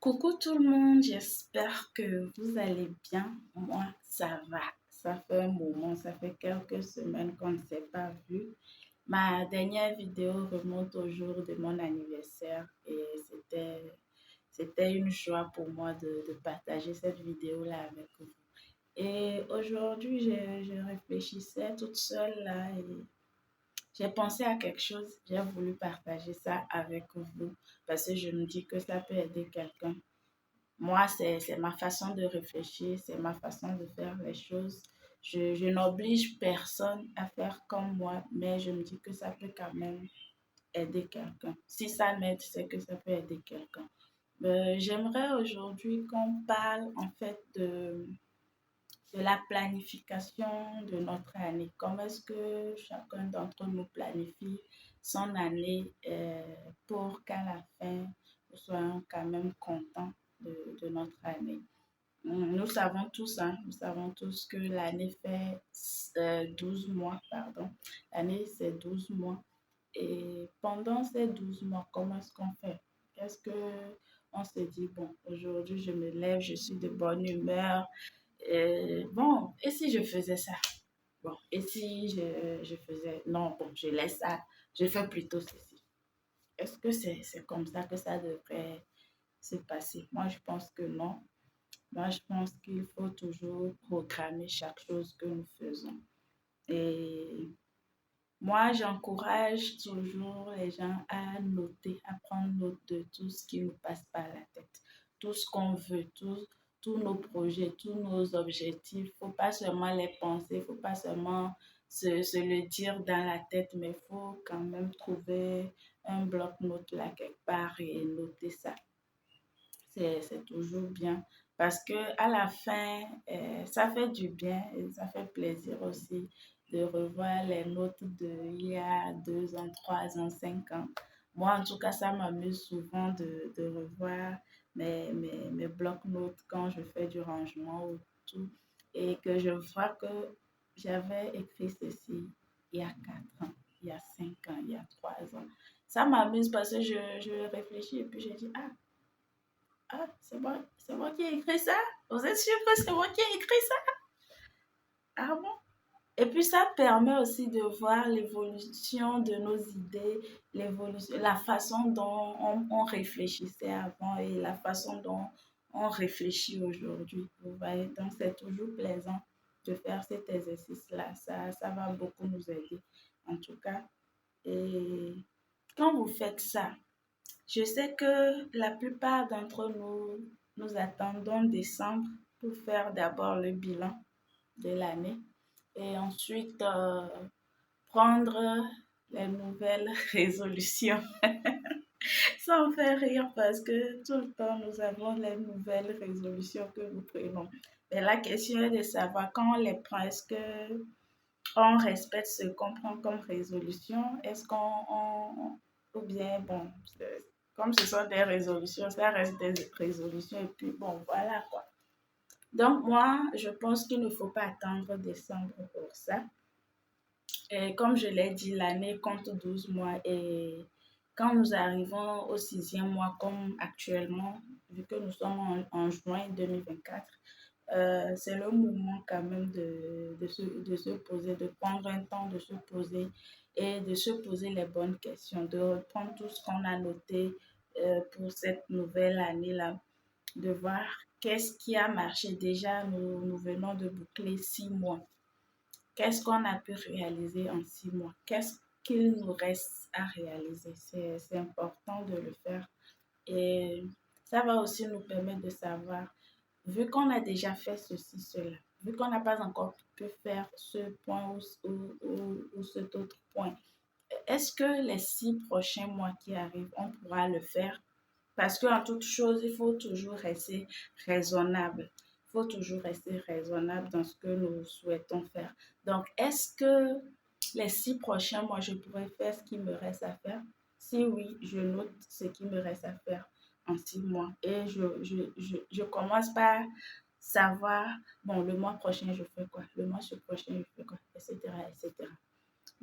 Coucou tout le monde, j'espère que vous allez bien. Moi, ça va. Ça fait un moment, ça fait quelques semaines qu'on ne s'est pas vu. Ma dernière vidéo remonte au jour de mon anniversaire et c'était une joie pour moi de partager cette vidéo-là avec vous. Et aujourd'hui, je réfléchissais toute seule là et j'ai pensé à quelque chose. J'ai voulu partager ça avec vous parce que je me dis que ça peut aider quelqu'un. Moi, c'est ma façon de réfléchir, c'est ma façon de faire les choses. Je n'oblige personne à faire comme moi, mais je me dis que ça peut quand même aider quelqu'un. Si ça m'aide, c'est que ça peut aider quelqu'un. J'aimerais aujourd'hui qu'on parle en fait de la planification de notre année. Comment est-ce que chacun d'entre nous planifie son année pour qu'à la fin, nous soyons quand même contents de notre année. Nous savons tous, hein, nous savons tous que l'année fait 12 mois, pardon. L'année, c'est 12 mois. Et pendant ces 12 mois, comment est-ce qu'on fait? Est-ce que on se dit, bon, aujourd'hui, je me lève, je suis de bonne humeur. Bon, et si je faisais ça? Bon, et si je faisais... Non, bon, je laisse ça. Je fais plutôt ceci. Est-ce que c'est comme ça que ça devrait se passer? Moi, je pense que non. Moi, je pense qu'il faut toujours programmer chaque chose que nous faisons. Et moi, j'encourage toujours les gens à noter, à prendre note de tout ce qui nous passe par la tête, tout ce qu'on veut, tous nos projets, tous nos objectifs. Il ne faut pas seulement les penser, il ne faut pas seulement se le dire dans la tête, mais il faut quand même trouver un bloc-notes là quelque part et noter ça. C'est toujours bien parce que à la fin, ça fait du bien et ça fait plaisir aussi de revoir les notes d'il y a 2 ans, 3 ans, 5 ans. Moi, en tout cas, ça m'amuse souvent de revoir mes blocs-notes quand je fais du rangement ou tout et que je vois que j'avais écrit ceci il y a 4 ans, il y a 5 ans, il y a 3 ans. Ça m'amuse parce que je réfléchis et puis je dis, ah, c'est moi qui ai écrit ça? Vous êtes sûr que c'est moi qui ai écrit ça? Ah bon? Et puis ça permet aussi de voir l'évolution de nos idées, l'évolution, la façon dont on réfléchissait avant et la façon dont on réfléchit aujourd'hui. Vous voyez, donc c'est toujours plaisant de faire cet exercice-là. Ça va beaucoup nous aider, en tout cas. Et quand vous faites ça, je sais que la plupart d'entre nous, nous attendons décembre pour faire d'abord le bilan de l'année et ensuite prendre les nouvelles résolutions. Ça me fait rire parce que tout le temps, nous avons les nouvelles résolutions que nous prenons. Mais la question est de savoir quand on les prend, est-ce que on respecte ce qu'on prend comme résolution? Est-ce ou bien, bon, comme ce sont des résolutions, ça reste des résolutions et puis bon, voilà quoi. Donc moi, je pense qu'il ne faut pas attendre décembre pour ça. Et comme je l'ai dit, l'année compte 12 mois et quand nous arrivons au 6e mois, comme actuellement, vu que nous sommes en juin 2024, c'est le moment quand même de se poser, de prendre un temps de se poser et de se poser les bonnes questions, de reprendre tout ce qu'on a noté pour cette nouvelle année-là, de voir qu'est-ce qui a marché. Déjà, nous venons de boucler 6 mois. Qu'est-ce qu'on a pu réaliser en 6 mois? Qu'est-ce qu'il nous reste à réaliser? C'est important de le faire. Et ça va aussi nous permettre de savoir, vu qu'on a déjà fait ceci, cela, vu qu'on n'a pas encore pu faire ce point ou cet autre point, est-ce que les 6 prochains mois qui arrivent, on pourra le faire? Parce qu'en toute chose, il faut toujours rester raisonnable. Il faut toujours rester raisonnable dans ce que nous souhaitons faire. Donc, est-ce que les 6 prochains mois, je pourrais faire ce qui me reste à faire? Si oui, je note ce qui me reste à faire en 6 mois. Et je commence par savoir, bon, le mois prochain, je fais quoi? Le mois prochain, je fais quoi? Etc., etc.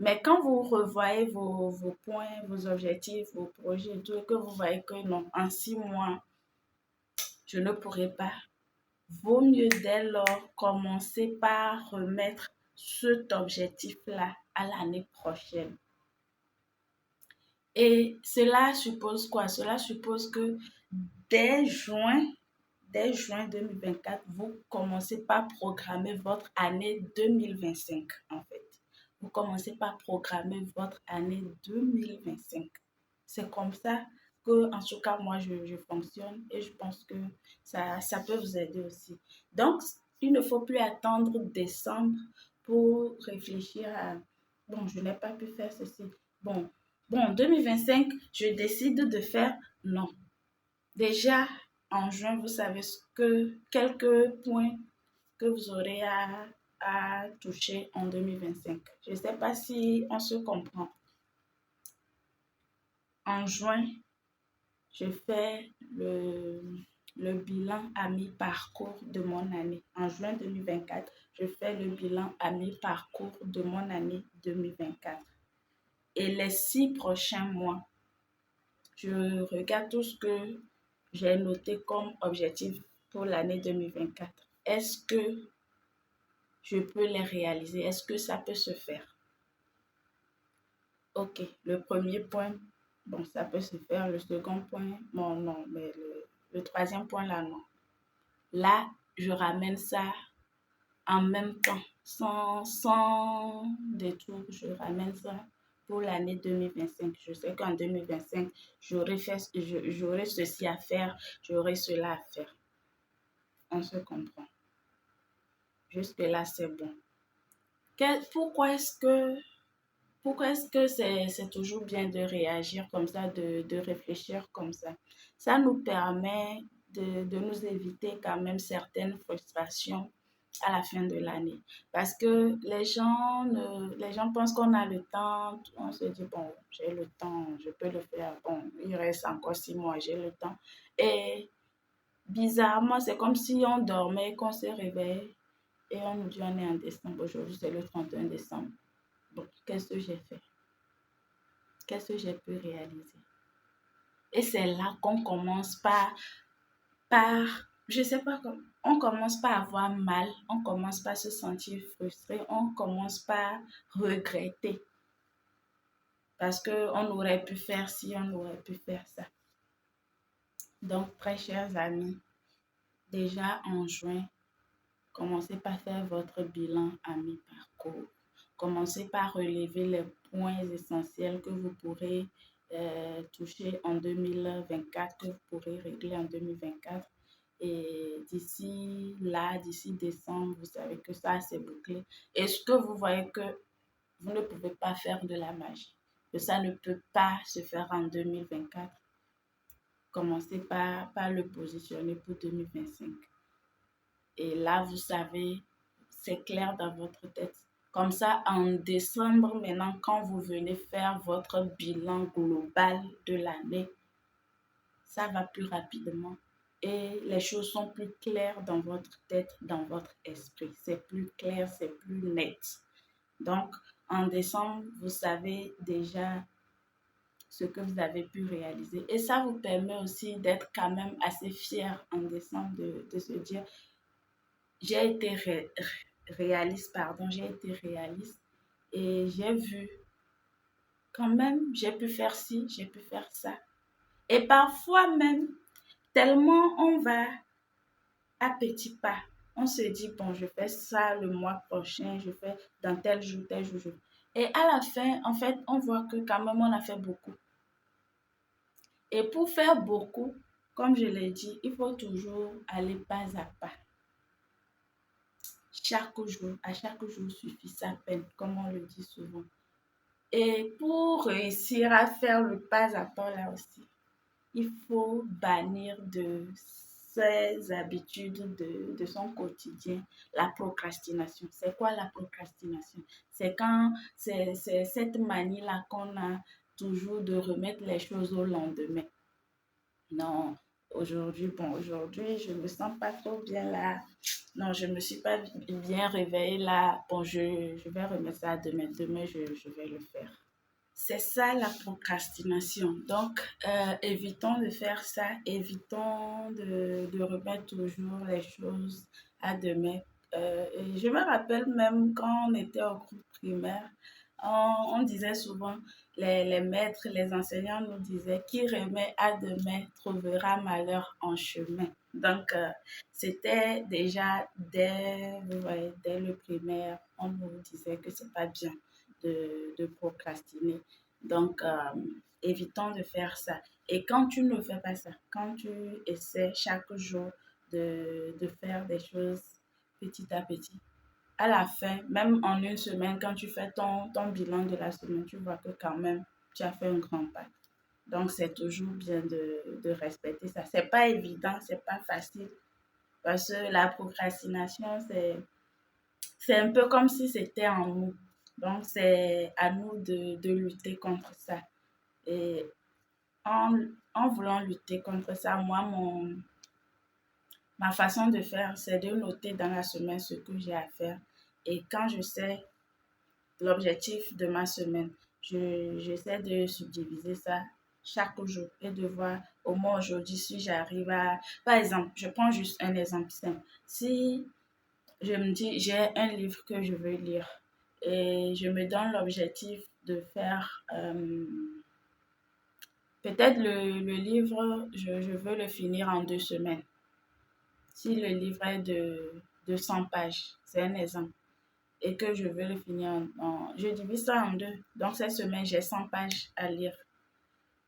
Mais quand vous revoyez vos points, vos objectifs, vos projets, tout, et que vous voyez que non, en 6 mois, je ne pourrai pas. Vaut mieux dès lors commencer par remettre cet objectif-là à l'année prochaine. Et cela suppose quoi? Cela suppose que dès juin 2024, vous commencez par programmer votre année 2025, en fait. Vous commencez par programmer votre année 2025. C'est comme ça que, en tout cas, moi, je fonctionne et je pense que ça peut vous aider aussi. Donc, il ne faut plus attendre décembre pour réfléchir à, bon, je n'ai pas pu faire ceci. Bon, 2025, je décide de faire, non. Déjà, en juin, vous savez quelques points que vous aurez à toucher en 2025. Je ne sais pas si on se comprend. En juin, je fais le bilan à mi-parcours de mon année. En juin 2024, je fais le bilan à mi-parcours de mon année 2024. Et les 6 prochains mois, je regarde tout ce que j'ai noté comme objectif pour l'année 2024. Est-ce que je peux les réaliser? Est-ce que ça peut se faire? Ok, le premier point, bon, ça peut se faire. Le second point, bon, non, mais le troisième point, là, non. Là, je ramène ça en même temps, sans détour, je ramène ça pour l'année 2025. Je sais qu'en 2025, j'aurai ceci à faire, j'aurai cela à faire. On se comprend. Jusque-là, c'est bon. Pourquoi est-ce que c'est toujours bien de réagir comme ça, de réfléchir comme ça? Ça nous permet de nous éviter quand même certaines frustrations à la fin de l'année. Parce que les gens pensent qu'on a le temps, on se dit, bon, j'ai le temps, je peux le faire, bon, il reste encore 6 mois, j'ai le temps. Et bizarrement, c'est comme si on dormait, qu'on se réveille et on nous dit, on est en décembre, aujourd'hui c'est le 31 décembre. Bon, qu'est-ce que j'ai fait? Qu'est-ce que j'ai pu réaliser? Et c'est là qu'on commence je sais pas, on commence par avoir mal, on commence par se sentir frustré, on commence par regretter. Parce qu'on aurait pu faire ci, on aurait pu faire ça. Donc, très chers amis, déjà en juin, commencez par faire votre bilan à mi-parcours. Commencez par relever les points essentiels que vous pourrez toucher en 2024, que vous pourrez régler en 2024. Et d'ici décembre, vous savez que ça, c'est bouclé. Est-ce que vous voyez que vous ne pouvez pas faire de la magie? Que ça ne peut pas se faire en 2024? Commencez par le positionner pour 2025. Et là, vous savez, c'est clair dans votre tête. Comme ça, en décembre, maintenant, quand vous venez faire votre bilan global de l'année, ça va plus rapidement et les choses sont plus claires dans votre tête, dans votre esprit. C'est plus clair, c'est plus net. Donc, en décembre, vous savez déjà ce que vous avez pu réaliser. Et ça vous permet aussi d'être quand même assez fier en décembre de se dire, j'ai été réaliste, et j'ai vu quand même, j'ai pu faire ci, j'ai pu faire ça. Et parfois même, tellement on va à petits pas, on se dit, bon, je fais ça le mois prochain, je fais dans tel jour, tel jour. Et à la fin, en fait, on voit que quand même, on a fait beaucoup. Et pour faire beaucoup, comme je l'ai dit, il faut toujours aller pas à pas. À chaque jour suffit sa peine, comme on le dit souvent. Et pour réussir à faire le pas à pas là aussi, il faut bannir de ses habitudes de son quotidien la procrastination. C'est quoi la procrastination? C'est cette manie-là qu'on a toujours de remettre les choses au lendemain. Non, aujourd'hui, je me sens pas trop bien là. Non, je me suis pas bien réveillée là. Bon, je vais remettre ça demain. Demain, je vais le faire. C'est ça la procrastination. Donc, évitons de faire ça, évitons de remettre toujours les choses à demain. Et je me rappelle même quand on était au groupe primaire, on disait souvent, les maîtres, les enseignants nous disaient, qui remet à demain trouvera malheur en chemin. Donc, c'était déjà vous voyez, dès le primaire, on nous disait que c'est pas bien de procrastiner. Donc, évitons de faire ça. Et quand tu ne fais pas ça, quand tu essaies chaque jour de faire des choses petit à petit, à la fin, même en une semaine, quand tu fais ton bilan de la semaine, tu vois que quand même, tu as fait un grand pas. Donc, c'est toujours bien de respecter ça. C'est pas évident, c'est pas facile. Parce que la procrastination, c'est un peu comme si c'était en nous. Donc, c'est à nous de lutter contre ça. Et en, en voulant lutter contre ça, moi, ma façon de faire, c'est de noter dans la semaine ce que j'ai à faire. Et quand je sais l'objectif de ma semaine, j'essaie de subdiviser ça chaque jour et de voir au moins aujourd'hui si j'arrive à... Par exemple, je prends juste un exemple simple. Si je me dis, j'ai un livre que je veux lire et je me donne l'objectif de faire peut-être le livre, je veux le finir en 2 semaines. Si le livre est de 100 pages, c'est un exemple, et que je veux le finir je divise ça en deux. Donc cette semaine, j'ai 100 pages à lire.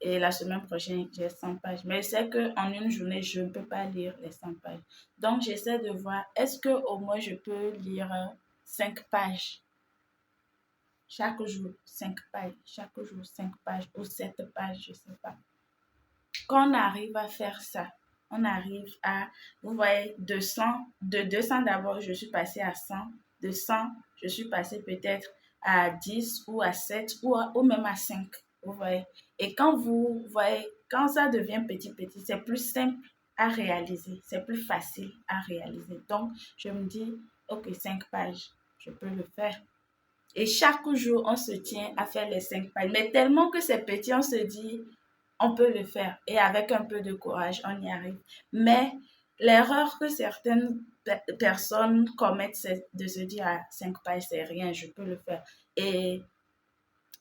Et la semaine prochaine, j'ai 100 pages. Mais c'est qu'en une journée, je ne peux pas lire les 100 pages. Donc, j'essaie de voir, est-ce qu'au moins je peux lire 5 pages chaque jour, 5 pages, chaque jour, 5 pages ou 7 pages, je ne sais pas. Quand on arrive à faire ça, on arrive à, vous voyez, de 200 d'abord, je suis passée à 100, de 100, je suis passée peut-être à 10 ou à 7 ou même à 5, vous voyez. Et quand vous voyez, quand ça devient petit, petit, c'est plus simple à réaliser, c'est plus facile à réaliser. Donc, je me dis, ok, 5 pages, je peux le faire. Et chaque jour, on se tient à faire les 5 pages. Mais tellement que c'est petit, on se dit, on peut le faire. Et avec un peu de courage, on y arrive. Mais l'erreur que certaines personnes commettent, c'est de se dire, ah, 5 pages, c'est rien, je peux le faire. Et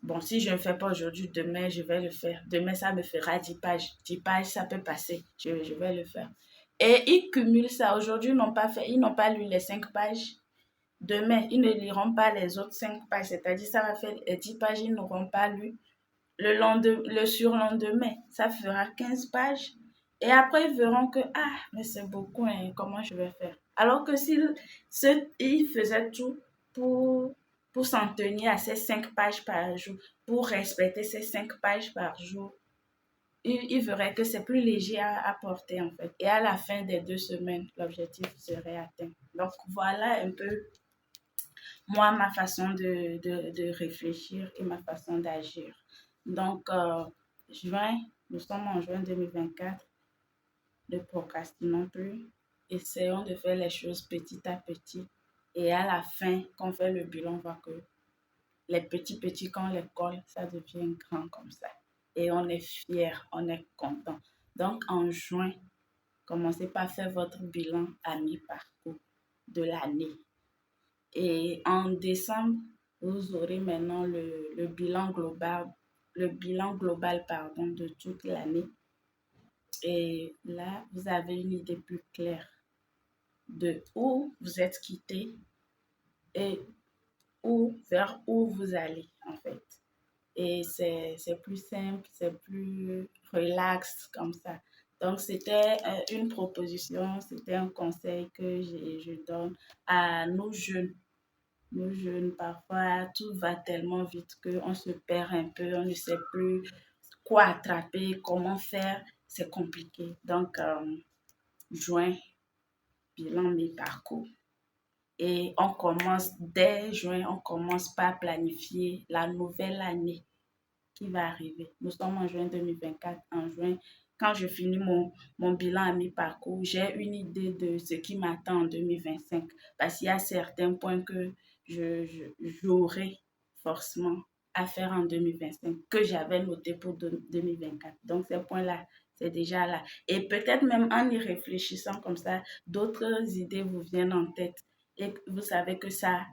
bon, si je ne fais pas aujourd'hui, demain, je vais le faire. Demain, ça me fera 10 pages. 10 pages, ça peut passer. Je vais le faire. Et ils cumulent ça. Aujourd'hui, ils n'ont pas lu les 5 pages. Demain, ils ne liront pas les autres 5 pages. C'est-à-dire, ça va faire 10 pages, ils n'auront pas lu. Le surlendemain, ça fera 15 pages. Et après, ils verront que, ah, mais c'est beaucoup, hein, comment je vais faire? Alors que ils faisaient tout pour, pour s'en tenir à ces 5 pages par jour, pour respecter ces 5 pages par jour, ils verraient que c'est plus léger à porter, en fait. Et à la fin des 2 semaines, l'objectif serait atteint. Donc, voilà un peu, moi, ma façon de réfléchir et ma façon d'agir. Donc, nous sommes en juin 2024, ne procrastinons plus, essayons de faire les choses petit à petit. Et à la fin, quand on fait le bilan, on voit que les petits, quand on les colle, ça devient grand comme ça. Et on est fier, on est content. Donc, en juin, commencez par faire votre bilan à mi-parcours de l'année. Et en décembre, vous aurez maintenant le bilan global, pardon, de toute l'année. Et là, vous avez une idée plus claire de où vous êtes quitté et vers où vous allez, en fait. Et c'est plus simple, c'est plus relax comme ça. Donc, c'était une proposition, c'était un conseil que je donne à nos jeunes. Nous jeunes, parfois, tout va tellement vite qu'on se perd un peu, on ne sait plus quoi attraper, comment faire, c'est compliqué. Donc, juin, bilan mi-parcours. Et on commence dès juin, on commence par planifier la nouvelle année qui va arriver. Nous sommes en juin 2024. En juin, quand je finis mon bilan à mi-parcours, j'ai une idée de ce qui m'attend en 2025. Parce qu'il y a certains points que j'aurai forcément à faire en 2025 que j'avais noté pour 2024. Donc, ces points-là, c'est déjà là. Et peut-être même en y réfléchissant comme ça, d'autres idées vous viennent en tête. Et vous savez que ça,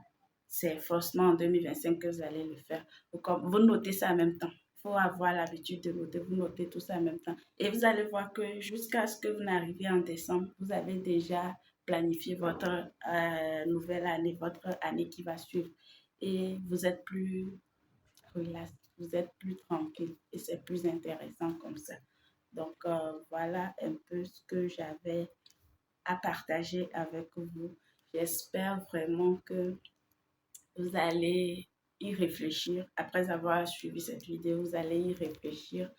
c'est forcément en 2025 que vous allez le faire. Vous notez ça en même temps. Il faut avoir l'habitude de noter, vous notez tout ça en même temps. Et vous allez voir que jusqu'à ce que vous n'arriviez en décembre, vous avez déjà planifié votre nouvelle année, votre année qui va suivre. Et vous êtes plus relax, vous êtes plus tranquille et c'est plus intéressant comme ça. Donc, voilà un peu ce que j'avais à partager avec vous. J'espère vraiment que vous allez y réfléchir. Après avoir suivi cette vidéo, vous allez y réfléchir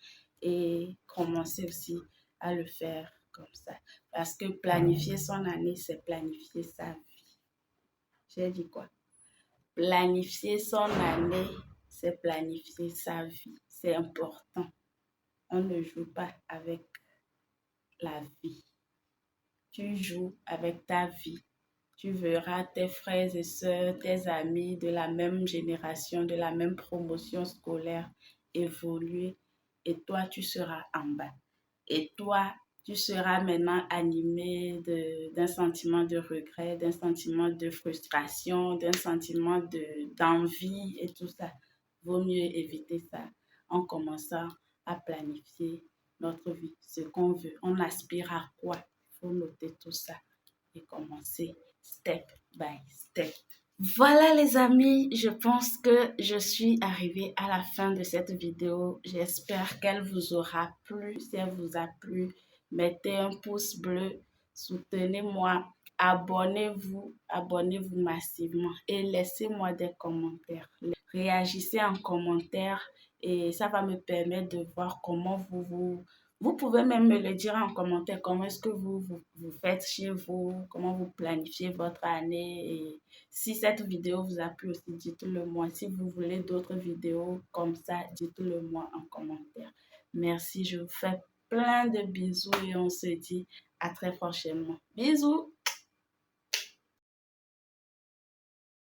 et commencer aussi à le faire comme ça. Parce que planifier son année, c'est planifier sa vie. J'ai dit quoi? Planifier son année, c'est planifier sa vie. C'est important. On ne joue pas avec la vie. Tu joues avec ta vie. Tu verras tes frères et sœurs, tes amis de la même génération, de la même promotion scolaire évoluer et toi, tu seras en bas. Et toi, tu seras maintenant animé d'un sentiment de regret, d'un sentiment de frustration, d'un sentiment d'envie et tout ça. Vaut mieux éviter ça en commençant à planifier notre vie, ce qu'on veut. On aspire à quoi? Il faut noter tout ça et commencer step by step. Voilà les amis, je pense que je suis arrivée à la fin de cette vidéo. J'espère qu'elle vous aura plu. Si elle vous a plu, mettez un pouce bleu, soutenez-moi, abonnez-vous massivement et laissez-moi des commentaires. Réagissez en commentaire et ça va me permettre de voir comment vous pouvez même me le dire en commentaire, comment est-ce que vous faites chez vous, comment vous planifiez votre année. Et si cette vidéo vous a plu aussi, dites-le moi. Si vous voulez d'autres vidéos comme ça, dites-le moi en commentaire. Merci, je vous fais plein de bisous et on se dit à très prochainement. Bisous!